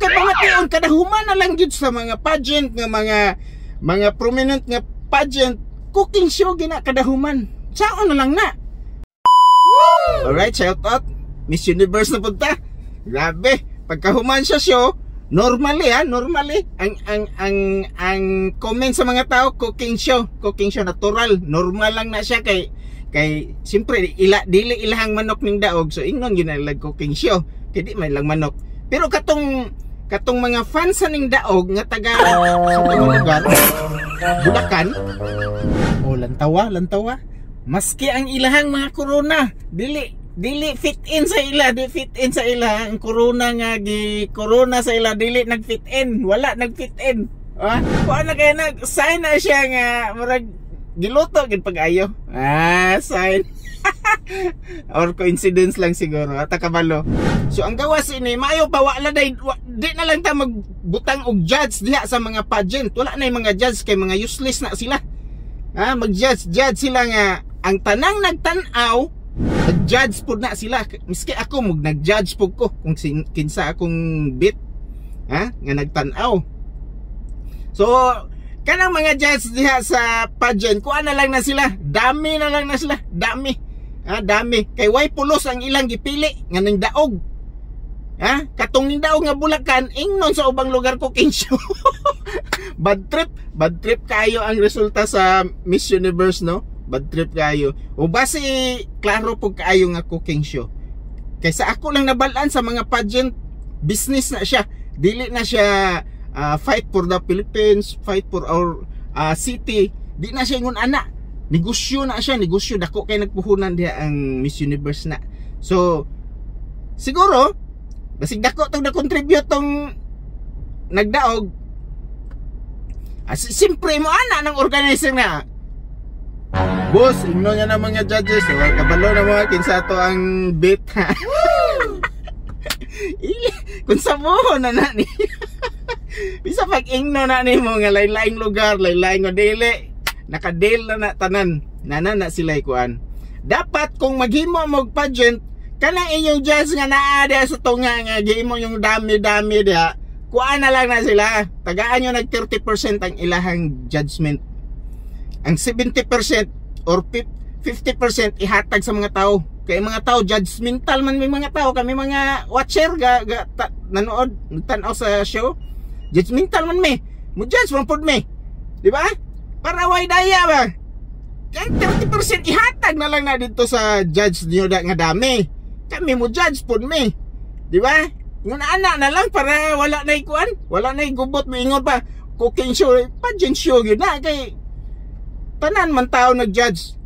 kay pamation kadahuman na lang gyud sa mga pageant nga mga prominent nga pageant cooking show gina kadahuman. Saan na lang na. Alright, shout out Miss Universe na punta. Grabe, pagkahuman siya show, normally ang comment sa mga tao cooking show natural, normal lang na siya kay siyempre dili ilahang manok ning daog, so ingnon ginalag cooking show kay di may lang manok. Pero katong mga fans sa ning daog nga taga sa lugar Bulacan, lantawa maski ang ilahang mga corona dili fit in sa ila ang corona nga corona sa ila dili nag-fit in, wala nag-fit in. Kuan na kay sign na siya nga murag giluto gid pag-ayo. Sign. Or coincidence lang siguro ata kabalo. So ang gawas ini maayo pa wala di na lang ta magbutang og judge diha sa mga pageant. Wala na yung mga judge kay mga useless na sila. Mag-judge sila nga ang tanang nagtan-aw nag-judge po na sila. Miski ako nag-judge po ko kung kinsa akong bit nga nagtan-aw. So kanang mga judge diha sa pageant kuan na lang na sila, dami na lang na sila, dami kay way pulos ang ilang gipili nga ning daog. Katong ning daog nga Bulacan ingnon sa ubang lugar cooking show. bad trip kayo ang resulta sa Miss Universe, no? Bad trip kayo. O base klaro po kayo nga cooking show. Kaysa ako lang nabalaan sa mga pageant, business na siya. Dili na siya fight for the Philippines, fight for our city. Di na siya ingon ana. Negosyo na siya, negosyo dako kay nagpuhunan diha ang Miss Universe na. So siguro basig dako tong na-contribute tong nagdaog. Simpre mo ana ng organizer na. Boss, ingno nga na mga judges, kabalo na mga kinsa to ang bit. Kung sa mo na ni. Bisa pag ingno na ni mo nga lain-laing lugar, lain-laing nga dili, nakadil na tanan, na sila kuan. Dapat kung maghimo mo pageant, kanang inyong judge nga naa sa tunga nga gihimo yung dami-dami diha, kuan na lang na sila. Tagaan nyo nag 30% ang ilahang judgment. Ang 70% or 50% ihatag sa mga tao. Kay mga tao judgmental man may mga tao, kami mga watcher nanood nagtan-aw sa show. Judgmental man me. Mo judge man pud me. Di ba? Para way daya ba? Kay 30% ihatag na lang na dito sa judge niyo nga dami. Kami mo judge pud me. Di ba? Ngun ana na lang para wala na ikuan, wala na gubot mo ingon pa cooking show, pageant show gyud na kay tanan man tao nag-judge.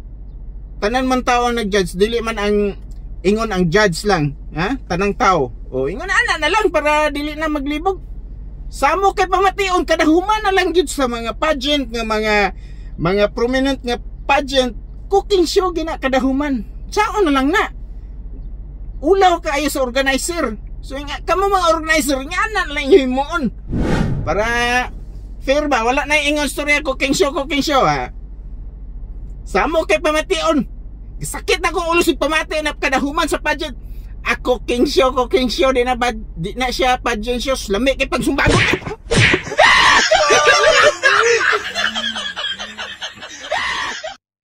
Tanan man tao ang nag-judge, dili man ang ingon ang judge lang, tanang tao. O ingon ana na lang para dili na maglibog. Samo kay pamation kadahuman na lang gyud sa mga pageant nga mga prominent nga pageant cooking show gina kadahuman. Saan na lang na. Ulaw kaayo sa organizer. So nga kamo mga organizer nga ana lang himoon. Para fair ba, wala na ingon storya cooking show Samo kay pamation. Sakit na kung ulo si pamati na kadahuman sa pageant. Cooking show di na siya pageant show. Lami kay pagsumbagot.